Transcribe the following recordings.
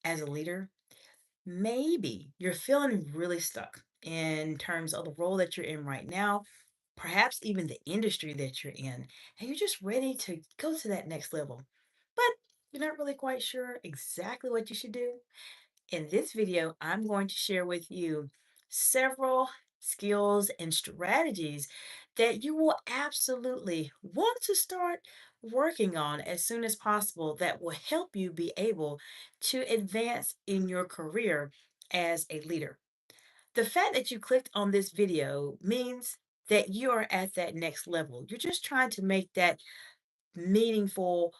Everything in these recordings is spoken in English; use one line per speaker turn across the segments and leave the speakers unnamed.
as a leader, maybe you're feeling really stuck in terms of the role that you're in right now, perhaps even the industry that you're in, and you're just ready to go to that next level. But you're not really quite sure exactly what you should do. In this video, I'm going to share with you several skills and strategies that you will absolutely want to start working on as soon as possible that will help you be able to advance in your career as a leader. The fact that you clicked on this video means that you are at that next level. You're just trying to make that meaningful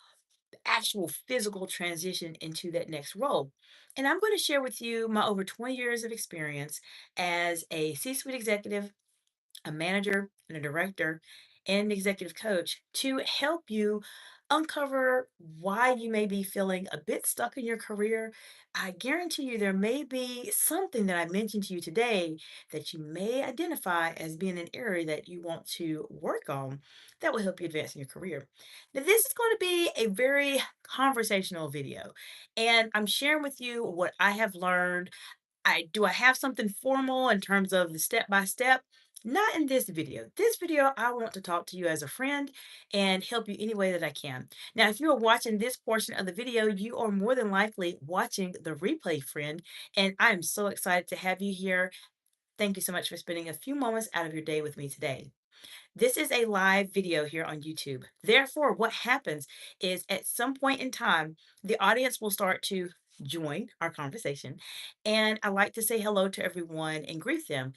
actual physical transition into that next role. And I'm going to share with you my over 20 years of experience as a C suite executive, a manager, and a director, and an executive coach to help you uncover why you may be feeling a bit stuck in your career. I guarantee you there may be something that I mentioned to you today that you may identify as being an area that you want to work on that will help you advance in your career. Now, this is going to be a very conversational video, and I'm sharing with you what I have learned. I have something formal in terms of the step by step? Not in this video. This video, I want to talk to you as a friend and help you any way that I can. Now, if you are watching this portion of the video, you are more than likely watching the replay, friend, and I am so excited to have you here. Thank you so much for spending a few moments out of your day with me today. This is a live video here on YouTube. Therefore, what happens is at some point in time, the audience will start to join our conversation. And I like to say hello to everyone and greet them.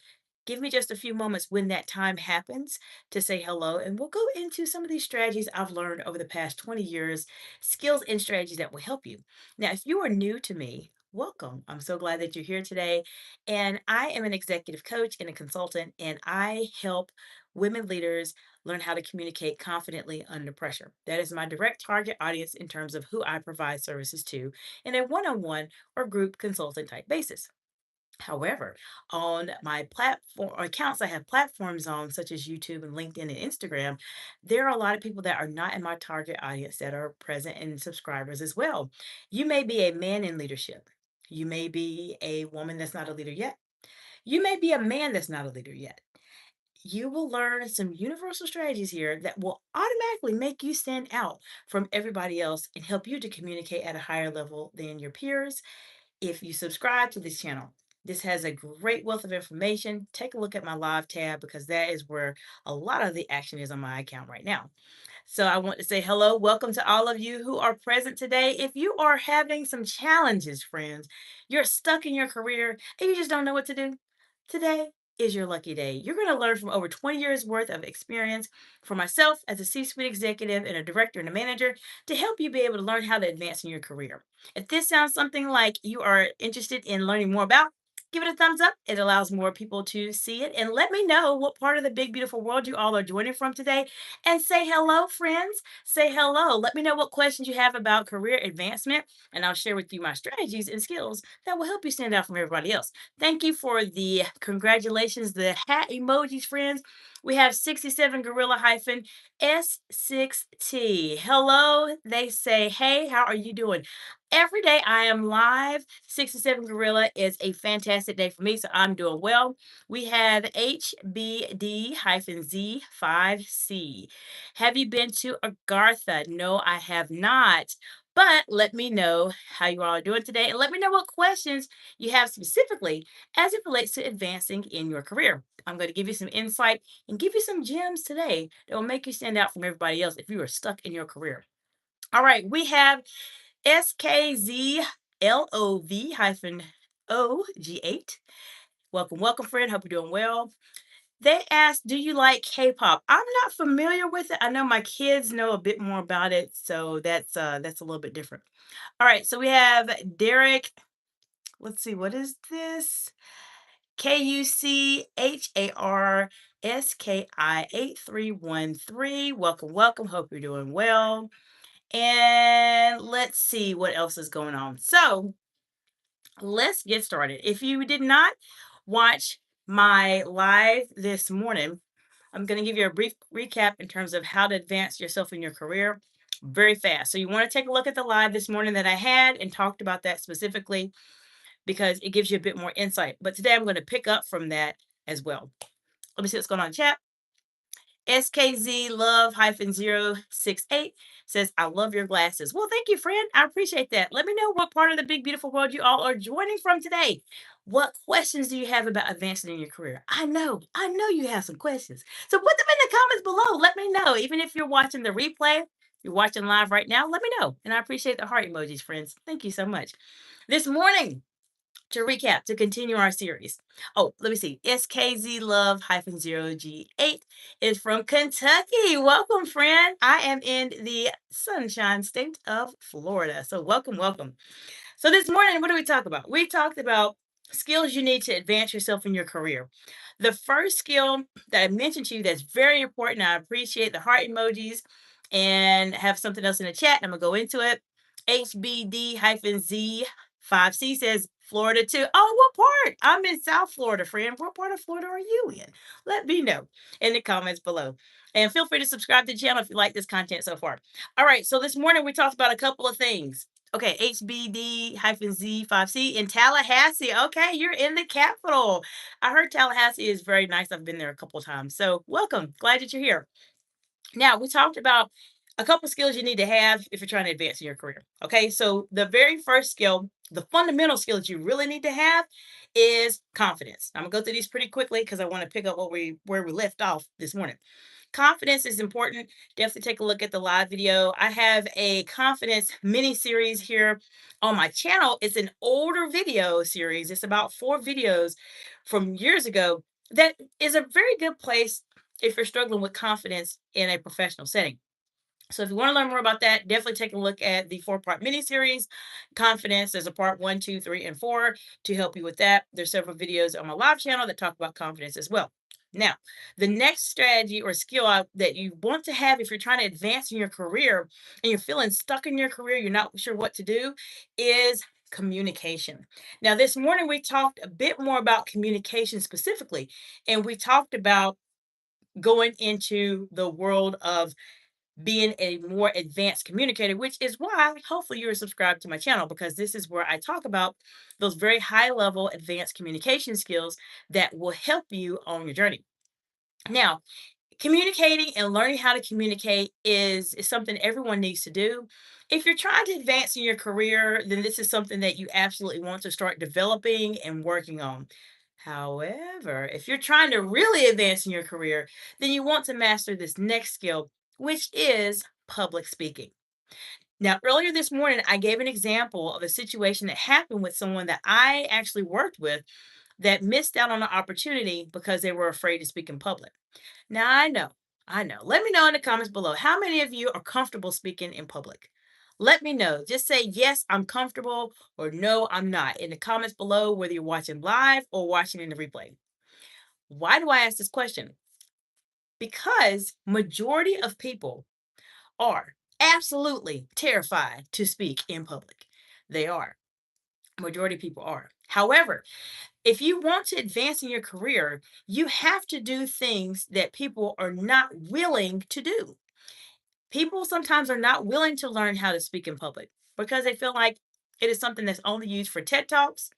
Give me just a few moments when that time happens to say hello, and we'll go into some of these strategies I've learned over the past 20 years, skills and strategies that will help you. Now, if you are new to me, welcome. I'm so glad that you're here today. And I am an executive coach and a consultant, and I help women leaders learn how to communicate confidently under pressure. That is my direct target audience in terms of who I provide services to in a one on one or group consultant type basis. However, on my platform accounts, I have platforms on such as YouTube and LinkedIn and Instagram. There are a lot of people that are not in my target audience that are present and subscribers as well. You may be a man in leadership. You may be a woman that's not a leader yet. You may be a man that's not a leader yet. You will learn some universal strategies here that will automatically make you stand out from everybody else and help you to communicate at a higher level than your peers if you subscribe to this channel. This has a great wealth of information. Take a look at my live tab because that is where a lot of the action is on my account right now. So I want to say hello, welcome to all of you who are present today. If you are having some challenges, friends, you're stuck in your career and you just don't know what to do, today is your lucky day. You're going to learn from over 20 years worth of experience for myself as a C-suite executive and a director and a manager to help you be able to learn how to advance in your career. If this sounds something like you are interested in learning more about, give it a thumbs up. It allows more people to see it. And let me know what part of the big, beautiful world you all are joining from today. And say hello, friends. Say hello. Let me know what questions you have about career advancement, and I'll share with you my strategies and skills that will help you stand out from everybody else. Thank you for the congratulations, the hat emojis, friends. We have 67 Gorilla hyphen S6T. Hello. They say, hey, how are you doing? Every day I am live. 67 Gorilla is a fantastic day for me, so I'm doing well. We have HBD-Z5C. Have you been to Agartha? No, I have not. But let me know how you all are doing today, and let me know what questions you have specifically as it relates to advancing in your career. I'm going to give you some insight and give you some gems today that will make you stand out from everybody else if you are stuck in your career. All right, we have SKZLOV hyphen OG8. Welcome, welcome, friend. Hope you're doing well. They asked, do you like K-pop? I'm not familiar with it. I know my kids know a bit more about it, so that's a little bit different. All right, so we have Derek. Let's see, what is this? KUCHARSKI8313. Welcome, welcome. Hope you're doing well. And let's see what else is going on. So let's get started. If you did not watch my live this morning, I'm going to give you a brief recap in terms of how to advance yourself in your career. very fast. So you want to take a look at the live this morning that I had and talked about that specifically because it gives you a bit more insight. But today I'm going to pick up from that as well. Let me see what's going on in chat. SKZ Love hyphen 068 says, I love your glasses. Well, thank you, friend. I appreciate that. Let me know what part of the big, beautiful world you all are joining from today. What questions do you have about advancing in your career? I know you have some questions. So put them in the comments below. Let me know. Even if you're watching the replay, you're watching live right now, let me know. And I appreciate the heart emojis, friends. Thank you so much. This morning, to recap, to continue our series. Oh, let me see. SKZ Love hyphen 0G8 is from Kentucky. Welcome, friend. I am in the sunshine state of Florida. So welcome, welcome. So this morning, what do we talk about? We talked about skills you need to advance yourself in your career. The first skill that I mentioned to you that's very important, I appreciate the heart emojis and have something else in the chat. I'm going to go into it. HBD-Z5C says Florida too. Oh, what part? I'm in South Florida, friend. What part of Florida are you in? Let me know in the comments below. And feel free to subscribe to the channel if you like this content so far. All right, so this morning we talked about a couple of things. Okay, HBD-Z5C in Tallahassee. Okay, you're in the capital. I heard Tallahassee is very nice. I've been there a couple of times. So welcome. Glad that you're here. Now, we talked about a couple skills you need to have if you're trying to advance in your career. Okay, so the very first skill, the fundamental skill that you really need to have is confidence. I'm gonna go through these pretty quickly because I want to pick up where we left off this morning. Confidence is important. Definitely take a look at the live video. I have a confidence mini series here on my channel. It's an older video series. It's about 4 videos from years ago that is a very good place if you're struggling with confidence in a professional setting. So if you want to learn more about that, definitely take a look at the 4-part mini series. Confidence, there's a part 1, 2, 3, and 4 to help you with that. There's several videos on my live channel that talk about confidence as well. Now, the next strategy or skill that you want to have if you're trying to advance in your career and you're feeling stuck in your career, you're not sure what to do, is communication. Now, this morning we talked a bit more about communication specifically, and we talked about going into the world of being a more advanced communicator, which is why hopefully you're subscribed to my channel because this is where I talk about those very high level advanced communication skills that will help you on your journey. Now, communicating and learning how to communicate is something everyone needs to do. If you're trying to advance in your career, then this is something that you absolutely want to start developing and working on. However, if you're trying to really advance in your career, then you want to master this next skill, which is public speaking. Now, earlier this morning, I gave an example of a situation that happened with someone that I actually worked with that missed out on an opportunity because they were afraid to speak in public. Now, I know. Let me know in the comments below how many of you are comfortable speaking in public. Let me know. Just say, yes, I'm comfortable, or no, I'm not, in the comments below, whether you're watching live or watching in the replay. Why do I ask this question? Because majority of people are absolutely terrified to speak in public. They are. Majority of people are. However, if you want to advance in your career, you have to do things that people are not willing to do. People sometimes are not willing to learn how to speak in public because they feel like it is something that's only used for TED Talks,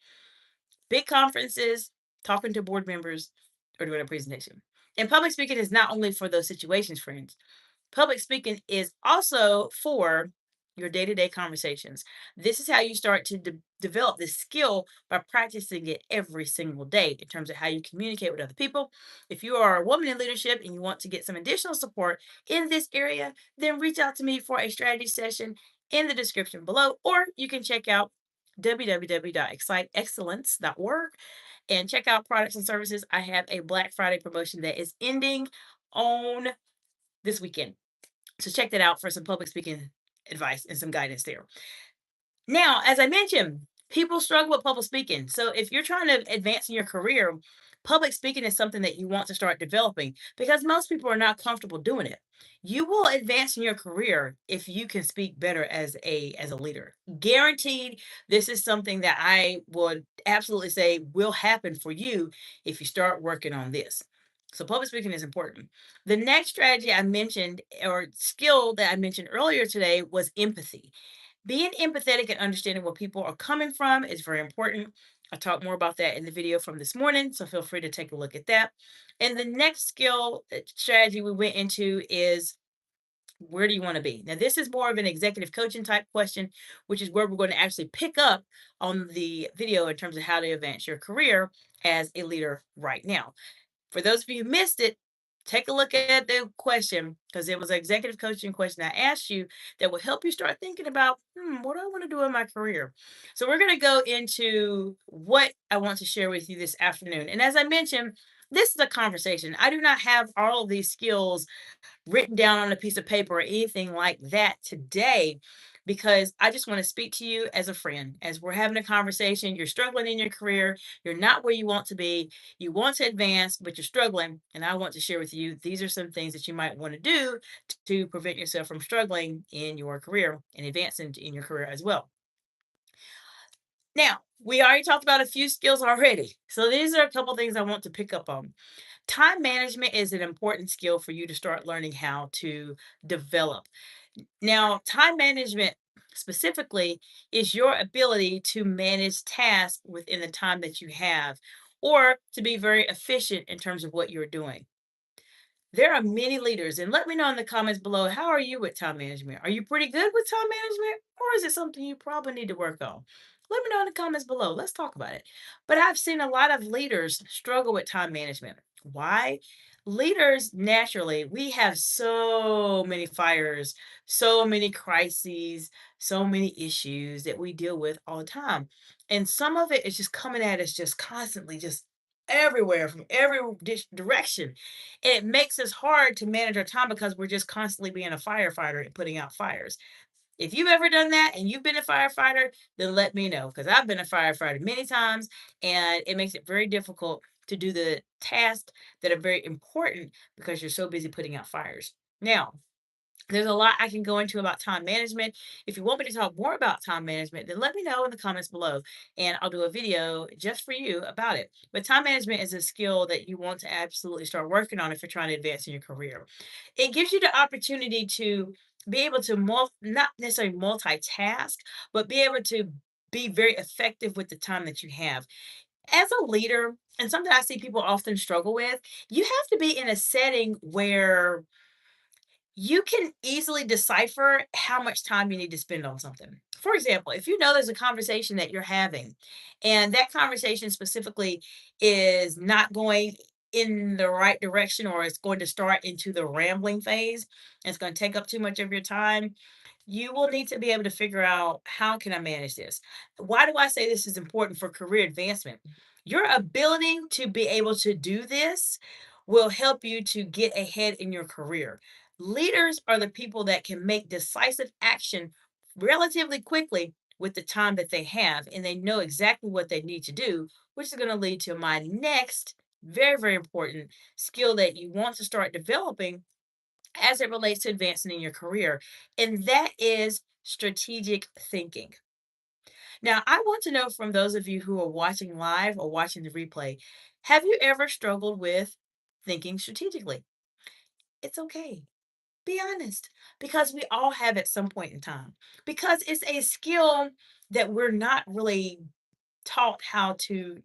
big conferences, talking to board members, or doing a presentation. And public speaking is not only for those situations, friends. Public speaking is also for your day to day conversations. This is how you start to develop this skill by practicing it every single day in terms of how you communicate with other people. If you are a woman in leadership and you want to get some additional support in this area, then reach out to me for a strategy session in the description below, or you can check out www.exciteexcellence.org and check out products and services. I have a Black Friday promotion that is ending on this weekend. So check that out for some public speaking advice and some guidance there. Now, as I mentioned, people struggle with public speaking. So if you're trying to advance in your career, public speaking is something that you want to start developing because most people are not comfortable doing it. You will advance in your career if you can speak better as a leader. Guaranteed, this is something that I would absolutely say will happen for you if you start working on this. So public speaking is important. The next strategy I mentioned or skill that I mentioned earlier today was empathy. Being empathetic and understanding where people are coming from is very important. I talked more about that in the video from this morning, so feel free to take a look at that. And the next skill strategy we went into is where do you want to be? Now, this is more of an executive coaching type question, which is where we're going to actually pick up on the video in terms of how to advance your career as a leader right now. For those of you who missed it, take a look at the question because it was an executive coaching question I asked you that will help you start thinking about, what do I want to do in my career? So, we're going to go into what I want to share with you this afternoon. And as I mentioned, this is a conversation. I do not have all of these skills written down on a piece of paper or anything like that today because I just want to speak to you as a friend. As we're having a conversation, you're struggling in your career, you're not where you want to be, you want to advance, but you're struggling. And I want to share with you these are some things that you might want to do to prevent yourself from struggling in your career and advancing in your career as well. Now, we already talked about a few skills already. So these are a couple things I want to pick up on. Time management is an important skill for you to start learning how to develop. Now, time management specifically is your ability to manage tasks within the time that you have or to be very efficient in terms of what you're doing. There are many leaders, and let me know in the comments below, how are you with time management? Are you pretty good with time management, or is it something you probably need to work on? Let me know in the comments below. Let's talk about it. But I've seen a lot of leaders struggle with time management. Why? Leaders, naturally, we have so many fires, so many crises, so many issues that we deal with all the time. And some of it is just coming at us just constantly, just everywhere from every direction, and it makes us hard to manage our time because we're just constantly being a firefighter and putting out fires. If you've ever done that and you've been a firefighter, then let me know because I've been a firefighter many times and it makes it very difficult to do the tasks that are very important because you're so busy putting out fires. Now, there's a lot I can go into about time management. If you want me to talk more about time management, then let me know in the comments below and I'll do a video just for you about it. But time management is a skill that you want to absolutely start working on if you're trying to advance in your career. It gives you the opportunity to be able to not necessarily multitask, but be able to be very effective with the time that you have. As a leader, and something I see people often struggle with, you have to be in a setting where you can easily decipher how much time you need to spend on something. For example, if you know there's a conversation that you're having, and that conversation specifically is not going in the right direction, or it's going to start into the rambling phase, and it's going to take up too much of your time, you will need to be able to figure out how can I manage this? Why do I say this is important for career advancement? Your ability to be able to do this will help you to get ahead in your career. Leaders are the people that can make decisive action relatively quickly with the time that they have, and they know exactly what they need to do, which is going to lead to my next very, very important skill that you want to start developing as it relates to advancing in your career, and that is strategic thinking. Now, I want to know from those of you who are watching live or watching the replay, have you ever struggled with thinking strategically? It's okay. Be honest, because we all have at some point in time. Because it's a skill that we're not really taught how to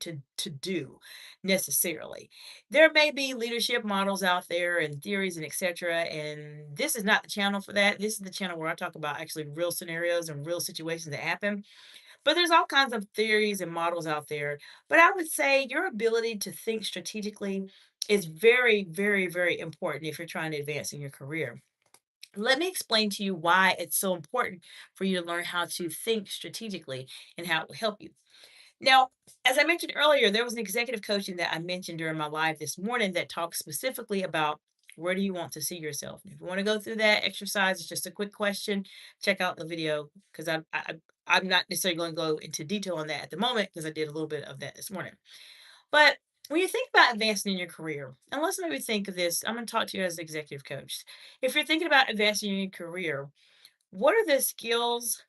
do necessarily. There may be leadership models out there and theories and etc. And this is not the channel for that. This is the channel where I talk about actually real scenarios and real situations that happen. But there's all kinds of theories and models out there. But I would say your ability to think strategically is very, very, very important if you're trying to advance in your career. Let me explain to you why it's so important for you to learn how to think strategically and how it will help you. Now, as I mentioned earlier, there was an executive coaching that I mentioned during my live this morning that talks specifically about where do you want to see yourself. If you want to go through that exercise, it's just a quick question. Check out the video because I'm not necessarily going to go into detail on that at the moment because I did a little bit of that this morning. But when you think about advancing in your career, and let's maybe think of this, I'm going to talk to you as an executive coach. If you're thinking about advancing in your career, what are the skills?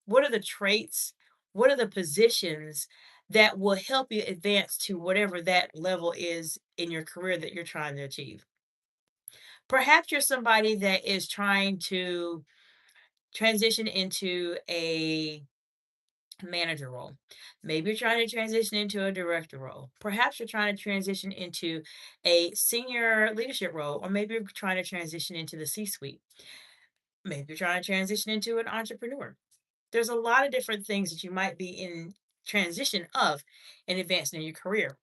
What are the traits? What are the positions that will help you advance to whatever that level is in your career that you're trying to achieve. Perhaps you're somebody that is trying to transition into a manager role. Maybe you're trying to transition into a director role. Perhaps you're trying to transition into a senior leadership role, or maybe you're trying to transition into the C suite. Maybe you're trying to transition into an entrepreneur. There's a lot of different things that you might be in transition of in advancing in your career.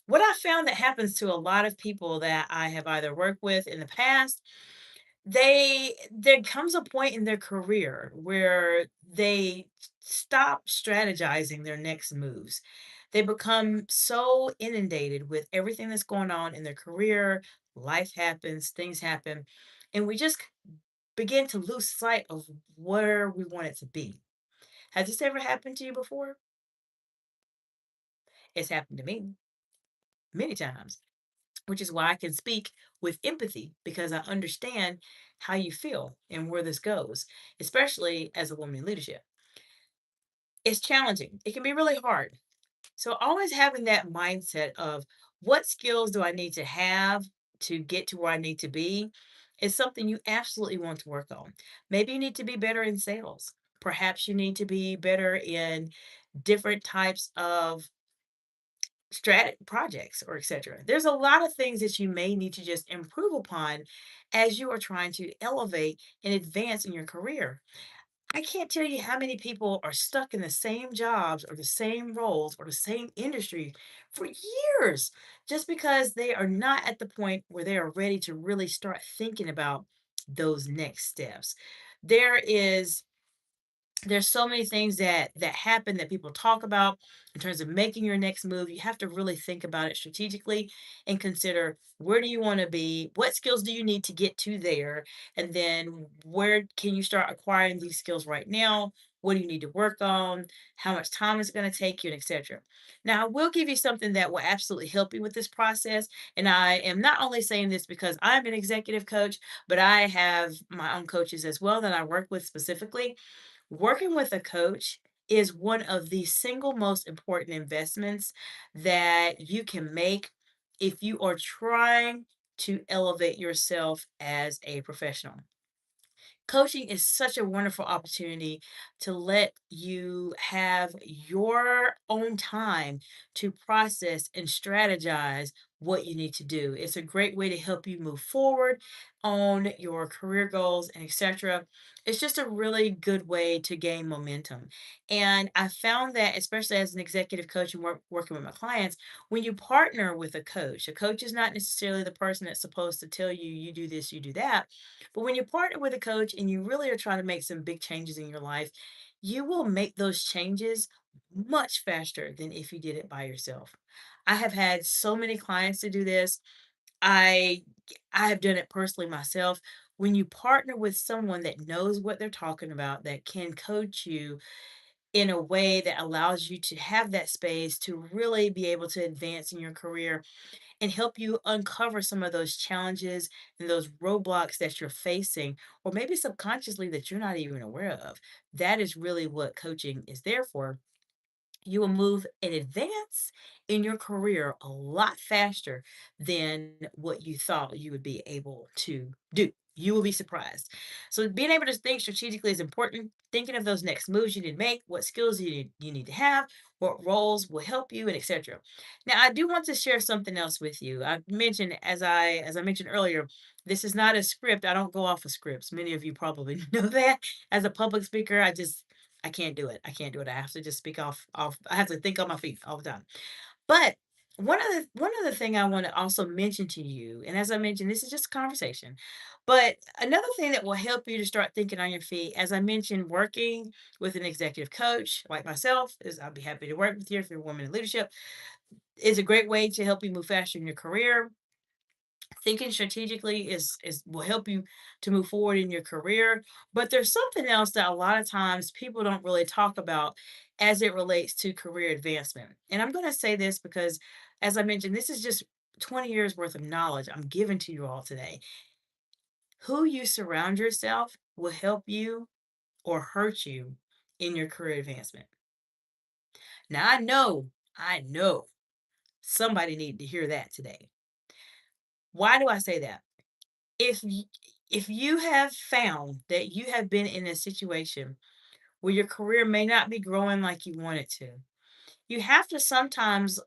What I found that happens to a lot of people that I have either worked with in the past, there comes a point in their career where they stop strategizing their next moves. They become so inundated with everything that's going on in their career, life happens, things happen, and we just begin to lose sight of where we want it to be. Has this ever happened to you before? It's happened to me many times, which is why I can speak with empathy because I understand how you feel and where this goes, especially as a woman in leadership. It's challenging. It can be really hard. So, always having that mindset of what skills do I need to have to get to where I need to be is something you absolutely want to work on. Maybe you need to be better in sales. Perhaps you need to be better in different types of projects or etc. There's a lot of things that you may need to just improve upon as you are trying to elevate and advance in your career. I can't tell you how many people are stuck in the same jobs or the same roles or the same industry for years just because they are not at the point where they are ready to really start thinking about those next steps. There is there's so many things that happen that people talk about in terms of making your next move. You have to really think about it strategically and consider where do you want to be, what skills do you need to get to there, and then where can you start acquiring these skills right now, what do you need to work on, how much time is it going to take you, and etc. Now I will give you something that will absolutely help you with this process, and I am not only saying this because I'm an executive coach, but I have my own coaches as well that I work with specifically. Working with a coach is one of the single most important investments that you can make if you are trying to elevate yourself as a professional. Coaching is such a wonderful opportunity to let you have your own time to process and strategize what you need to do. It's a great way to help you move forward on your career goals and etc. It's just a really good way to gain momentum. And I found that, especially as an executive coach and working with my clients, when you partner with a coach is not necessarily the person that's supposed to tell you, you do this, you do that, but when you partner with a coach and you really are trying to make some big changes in your life, you will make those changes much faster than if you did it by yourself. I have had so many clients to do this. I I have done it personally myself. When you partner with someone that knows what they're talking about, that can coach you in a way that allows you to have that space to really be able to advance in your career and help you uncover some of those challenges and those roadblocks that you're facing, or maybe subconsciously that you're not even aware of. That is really what coaching is there for. You will move in advance in your career a lot faster than what you thought you would be able to do. You will be surprised. So being able to think strategically is important. Thinking of those next moves you need to make, what skills you need to have, what roles will help you, and etc. Now, I do want to share something else with you. I mentioned as I mentioned earlier, this is not a script. I don't go off of scripts. Many of you probably know that. As a public speaker, I can't do it. I can't do it. I have to just speak off. I have to think on my feet all the time. But one other thing I want to also mention to you, and as I mentioned, this is just a conversation. But another thing that will help you to start thinking on your feet, as I mentioned, working with an executive coach like myself, is I'll be happy to work with you if you're a woman in leadership, is a great way to help you move faster in your career. Thinking strategically is will help you to move forward in your career, but there's something else that a lot of times people don't really talk about as it relates to career advancement. And I'm going to say this because, as I mentioned, this is just 20 years worth of knowledge I'm giving to you all today. Who you surround yourself will help you or hurt you in your career advancement. Now, I know I know somebody needed to hear that today. Why do I say that? If y if you have found that you have been in a situation where your career may not be growing like you want it to, you have to sometimes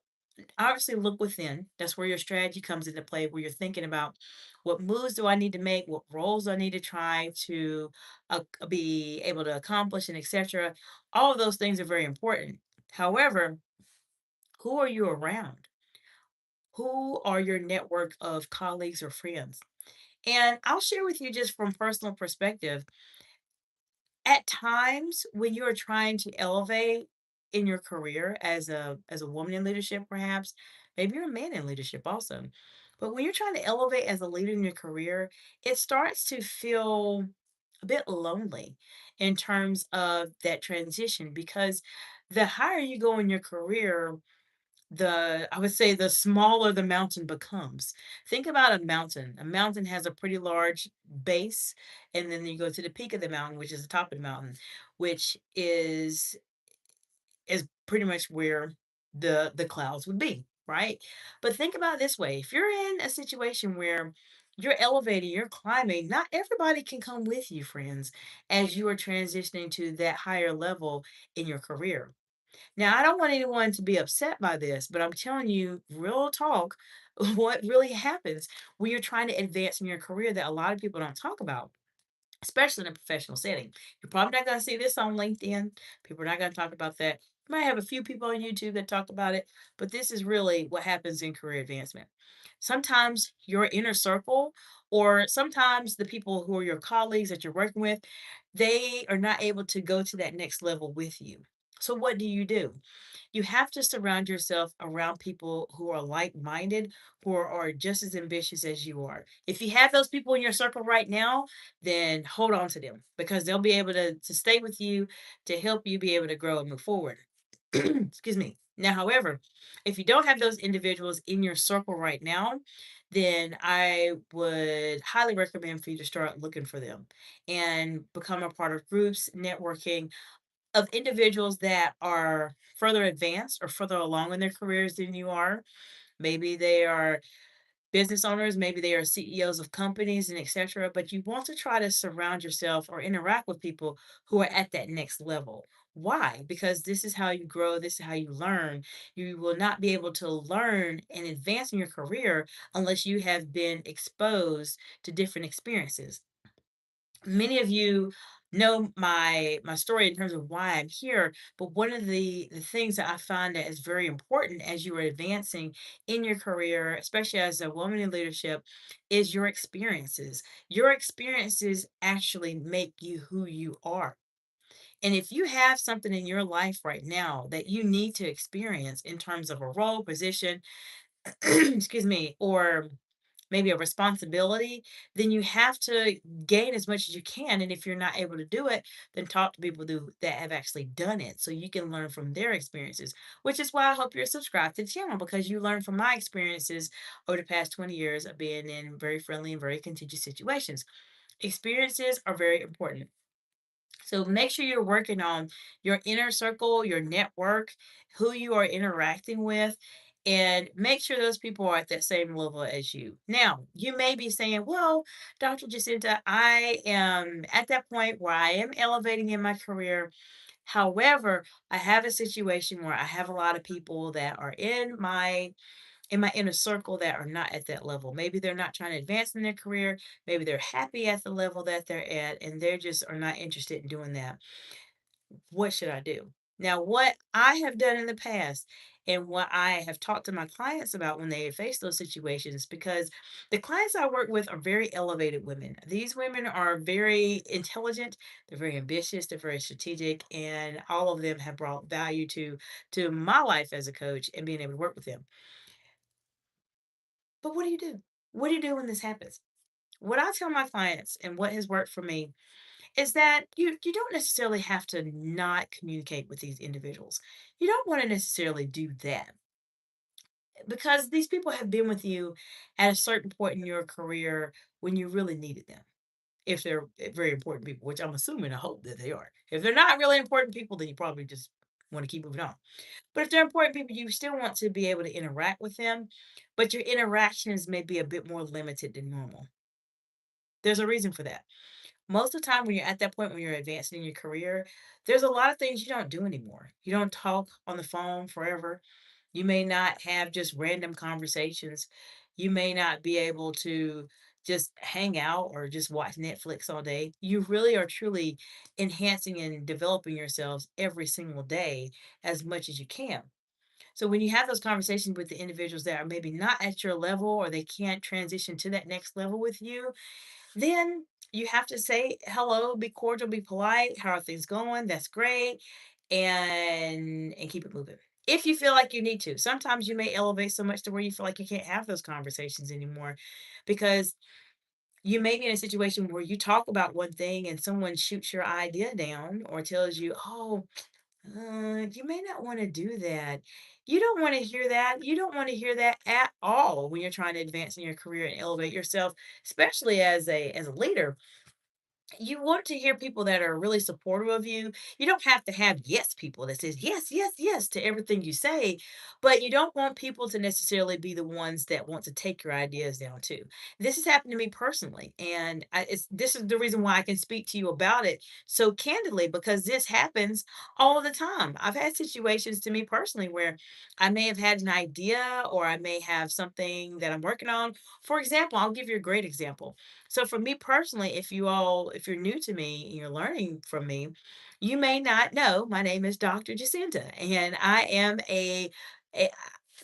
obviously look within. That's where your strategy comes into play, where you're thinking about what moves do I need to make, what roles do I need to try to be able to accomplish, and etc. All of those things are very important. However, who are you around? Who are your network of colleagues or friends? And I'll share with you just from personal perspective. At times when you are trying to elevate in your career as a woman in leadership perhaps, maybe you're a man in leadership also. But when you're trying to elevate as a leader in your career, it starts to feel a bit lonely in terms of that transition because the higher you go in your career, the I would say the smaller the mountain becomes. Think about a mountain. A mountain has a pretty large base, and then you go to the peak of the mountain, which is the top of the mountain, which is pretty much where the clouds would be, right? But think about it this way. If you're in a situation where you're elevating, you're climbing, not everybody can come with you, friends, as you are transitioning to that higher level in your career. Now, I don't want anyone to be upset by this, but I'm telling you, real talk, what really happens when you're trying to advance in your career that a lot of people don't talk about, especially in a professional setting. You're probably not going to see this on LinkedIn. People are not going to talk about that. You might have a few people on YouTube that talk about it, but this is really what happens in career advancement. Sometimes your inner circle, or sometimes the people who are your colleagues that you're working with, they are not able to go to that next level with you. So, what do? You have to surround yourself around people who are like-minded, who are just as ambitious as you are. If you have those people in your circle right now, then hold on to them because they'll be able to stay with you to help you be able to grow and move forward. Excuse me. Now, however, if you don't have those individuals in your circle right now, then I would highly recommend for you to start looking for them and become a part of groups, networking, of individuals that are further advanced or further along in their careers than you are. Maybe they are business owners, maybe they are CEOs of companies and etc. But you want to try to surround yourself or interact with people who are at that next level. Why? Because this is how you grow, this is how you learn. You will not be able to learn and advance in your career unless you have been exposed to different experiences. Many of you know my story in terms of why I'm here, but one of the things that I find that is very important as you are advancing in your career, especially as a woman in leadership, is your experiences. Your experiences actually make you who you are. And if you have something in your life right now that you need to experience in terms of a role, position, excuse me, or maybe a responsibility, then you have to gain as much as you can. And if you're not able to do it, then talk to people that have actually done it so you can learn from their experiences, which is why I hope you're subscribed to the channel because you learn from my experiences over the past 20 years of being in very friendly and very contagious situations. Experiences are very important. So make sure you're working on your inner circle, your network, who you are interacting with, and make sure those people are at that same level as you. Now, you may be saying, well, Dr. Jacinta, I am at that point where I am elevating in my career. However, I have a situation where I have a lot of people that are in my inner circle that are not at that level. Maybe they're not trying to advance in their career. Maybe they're happy at the level that they're at and they're just are not interested in doing that. What should I do? Now, what I have done in the past and what I have talked to my clients about when they face those situations, because the clients I work with are very elevated women. These women are very intelligent, they're very ambitious, they're very strategic, and all of them have brought value to my life as a coach and being able to work with them. But what do you do? What do you do when this happens? What I tell my clients and what has worked for me is that you don't necessarily have to not communicate with these individuals. You don't want to necessarily do that because these people have been with you at a certain point in your career when you really needed them. If they're very important people, which I'm assuming, I hope that they are. If they're not really important people, then you probably just want to keep moving on. But if they're important people, you still want to be able to interact with them, but your interactions may be a bit more limited than normal. There's a reason for that. Most of the time when you're at that point when you're advancing in your career, there's a lot of things you don't do anymore. You don't talk on the phone forever. You may not have just random conversations. You may not be able to just hang out or just watch Netflix all day. You really are truly enhancing and developing yourselves every single day as much as you can. So when you have those conversations with the individuals that are maybe not at your level or they can't transition to that next level with you, then you have to say hello, be cordial, be polite. How are things going? That's great. And keep it moving. If you feel like you need to. Sometimes you may elevate so much to where you feel like you can't have those conversations anymore because you may be in a situation where you talk about one thing and someone shoots your idea down or tells you, "Oh, you may not want to do that." You don't want to hear that. You don't want to hear that at all when you're trying to advance in your career and elevate yourself, especially as a leader. You want to hear people that are really supportive of you. You don't have to have yes people that says yes, yes, yes to everything you say, but you don't want people to necessarily be the ones that want to take your ideas down too. This has happened to me personally, and this is the reason why I can speak to you about it so candidly because this happens all the time. I've had situations to me personally where I may have had an idea or I may have something that I'm working on. For example, I'll give you a great example. So for me personally, if you're new to me and you're learning from me, you may not know my name is Dr. Jacinta, and I am a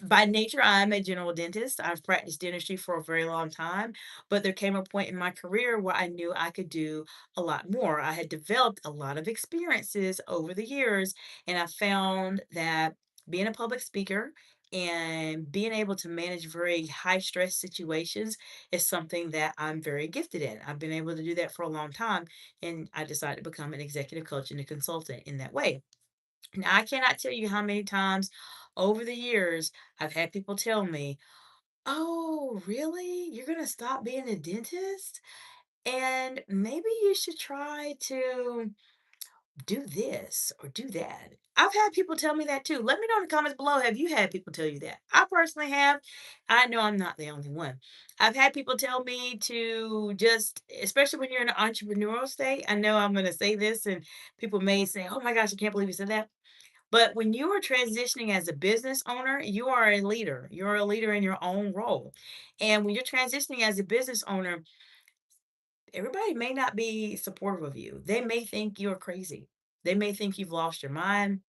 by nature, I'm a general dentist. I've practiced dentistry for a very long time, but there came a point in my career where I knew I could do a lot more. I had developed a lot of experiences over the years, and I found that being a public speaker and being able to manage very high stress situations is something that I'm very gifted in. I've been able to do that for a long time, and I decided to become an executive coach and a consultant in that way. Now, I cannot tell you how many times over the years I've had people tell me, "Oh, really? You're going to stop being a dentist? And maybe you should try to do this or do that." I've had people tell me that too. Let me know in the comments below. Have you had people tell you that? I personally have. I know I'm not the only one. I've had people tell me to just, especially when you're in an entrepreneurial state. I know I'm going to say this, and people may say, "Oh my gosh, I can't believe you said that." But when you are transitioning as a business owner, you are a leader. You're a leader in your own role. And when you're transitioning as a business owner, everybody may not be supportive of you. They may think you're crazy. They may think you've lost your mind.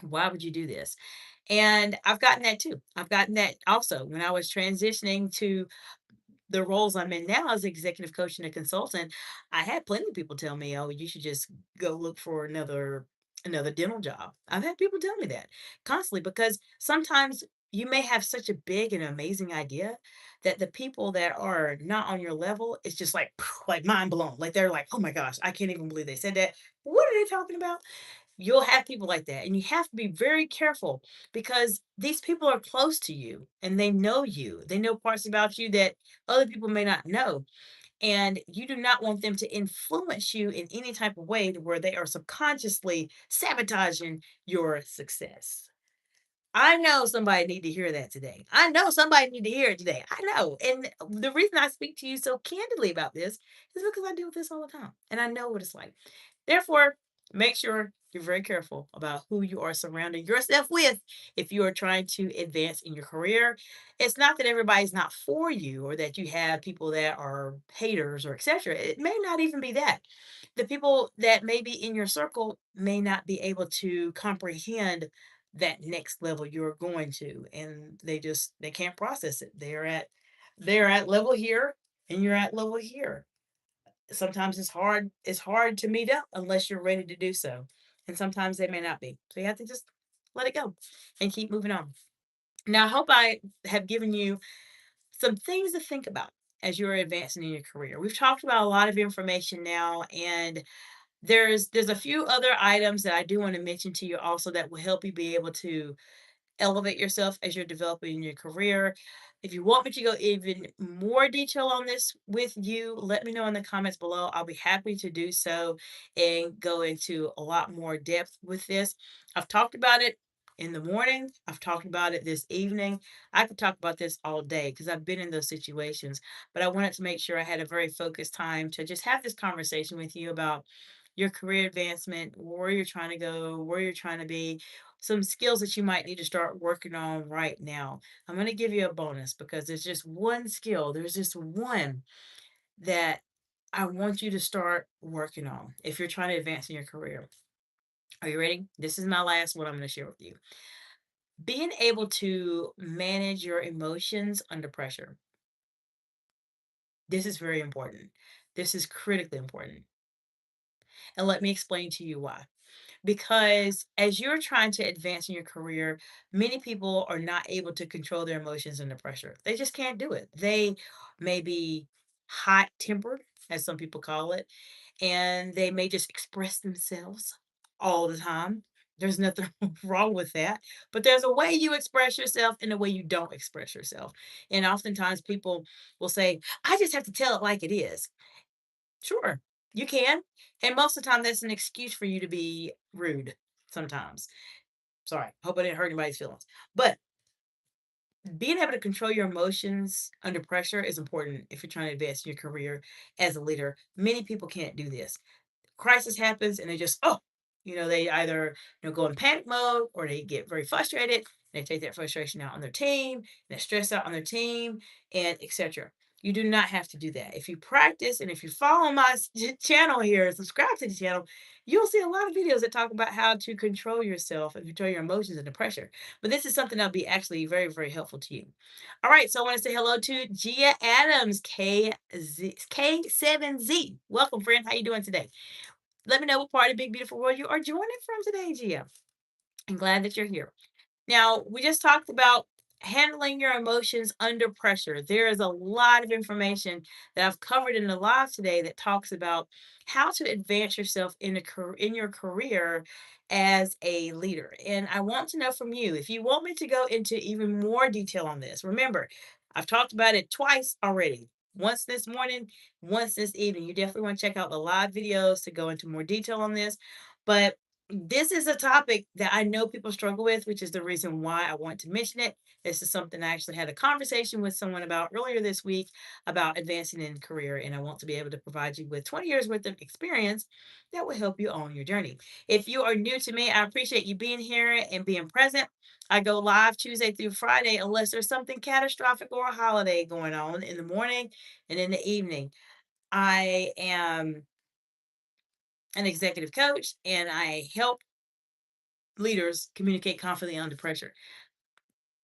Why would you do this? And I've gotten that too. I've gotten that also when I was transitioning to the roles I'm in now as executive coach and a consultant. I had plenty of people tell me, "Oh, you should just go look for another dental job." I've had people tell me that constantly because sometimes you may have such a big and amazing idea that the people that are not on your level, it's just like like mind blown. Like they're like, "Oh my gosh, I can't even believe they said that. What are they talking about?" You'll have people like that, and you have to be very careful because these people are close to you and they know you. They know parts about you that other people may not know, and you do not want them to influence you in any type of way to where they are subconsciously sabotaging your success. I know somebody need to hear that today. I know somebody need to hear it today. I know. And the reason I speak to you so candidly about this is because I deal with this all the time and I know what it's like. Therefore, make sure you're very careful about who you are surrounding yourself with if you are trying to advance in your career. It's not that everybody's not for you or that you have people that are haters or etc. It may not even be that. The people that may be in your circle may not be able to comprehend that next level you're going to, and they can't process it. They're at level here and you're at level here. Sometimes it's hard to meet up unless you're ready to do so, and sometimes they may not be. So you have to just let it go and keep moving on. Now, I hope I have given you some things to think about as you're advancing in your career. We've talked about a lot of information now, and there's a few other items that I do want to mention to you also that will help you be able to elevate yourself as you're developing your career. If you want me to go even more detail on this with you, let me know in the comments below. I'll be happy to do so and go into a lot more depth with this. I've talked about it in the morning. I've talked about it this evening. I could talk about this all day because I've been in those situations, but I wanted to make sure I had a very focused time to just have this conversation with you about your career advancement, where you're trying to go, where you're trying to be, some skills that you might need to start working on right now. I'm going to give you a bonus because there's just one skill, there's just one that I want you to start working on if you're trying to advance in your career. Are you ready? This is my last one I'm going to share with you. Being able to manage your emotions under pressure. This is very important. This is critically important. And let me explain to you why. Because as you're trying to advance in your career, many people are not able to control their emotions under pressure. They just can't do it. They may be hot tempered, as some people call it, and they may just express themselves all the time. There's nothing wrong with that. But there's a way you express yourself and a way you don't express yourself. And oftentimes people will say, I just have to tell it like it is. Sure, you can. And most of the time, that's an excuse for you to be rude sometimes. Sorry, hope I didn't hurt anybody's feelings. But being able to control your emotions under pressure is important if you're trying to advance in your career as a leader. Many people can't do this. Crisis happens and they just, oh, they either, go in panic mode or they get very frustrated. They take that frustration out on their team, they're stressed out on their team, and etc. You do not have to do that. If you practice and if you follow my channel here and subscribe to the channel, you'll see a lot of videos that talk about how to control yourself and control your emotions under pressure. But this is something that'll be actually very, very helpful to you. All right, so I want to say hello to Gia Adams, K7Z. Welcome, friend. How you doing today? Let me know what part of Big Beautiful World you are joining from today, Gia. I'm glad that you're here. Now, we just talked about handling your emotions under pressure. There is a lot of information that I've covered in the live today that talks about how to advance yourself in your career as a leader. And I want to know from you if you want me to go into even more detail on this. Remember, I've talked about it twice already. Once this morning, once this evening. You definitely want to check out the live videos to go into more detail on this. But this is a topic that I know people struggle with, which is the reason why I want to mention it. This is something I actually had a conversation with someone about earlier this week about advancing in career, and I want to be able to provide you with 20 years worth of experience that will help you on your journey. If you are new to me, I appreciate you being here and being present. I go live Tuesday through Friday unless there's something catastrophic or a holiday going on in the morning and in the evening. I am an executive coach and I help leaders communicate confidently under pressure.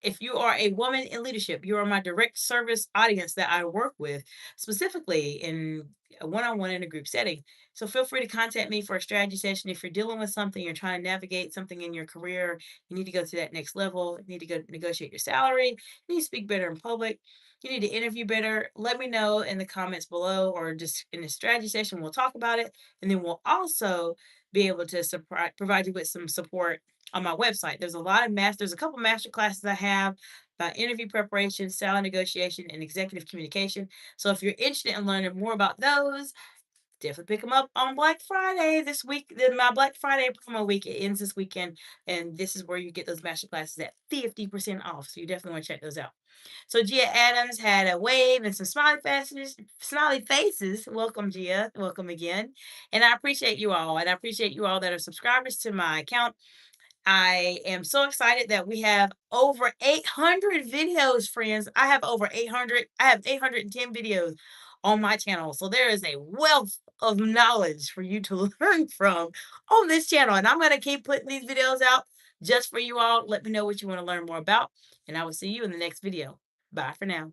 If you are a woman in leadership, you are my direct service audience that I work with specifically in a one-on-one in a group setting. So feel free to contact me for a strategy session. If you're dealing with something, you're trying to navigate something in your career, you need to go to that next level, you need to go negotiate your salary, you need to speak better in public, you need to interview better. Let me know in the comments below or just in the strategy session. We'll talk about it. And then we'll also be able to provide you with some support on my website. There's a couple master classes I have about interview preparation, salary negotiation, and executive communication. So if you're interested in learning more about those, definitely pick them up on Black Friday this week. Then my Black Friday promo week, it ends this weekend, and this is where you get those master classes at 50% off. So you definitely want to check those out. So Gia Adams had a wave and some smiley faces. Smiley faces. Welcome, Gia. Welcome again. And I appreciate you all, and I appreciate you all that are subscribers to my account. I am so excited that we have over 800 videos, friends. I have 810 videos on my channel. So there is a wealth of knowledge for you to learn from on this channel. And I'm going to keep putting these videos out just for you all. Let me know what you want to learn more about. And I will see you in the next video. Bye for now.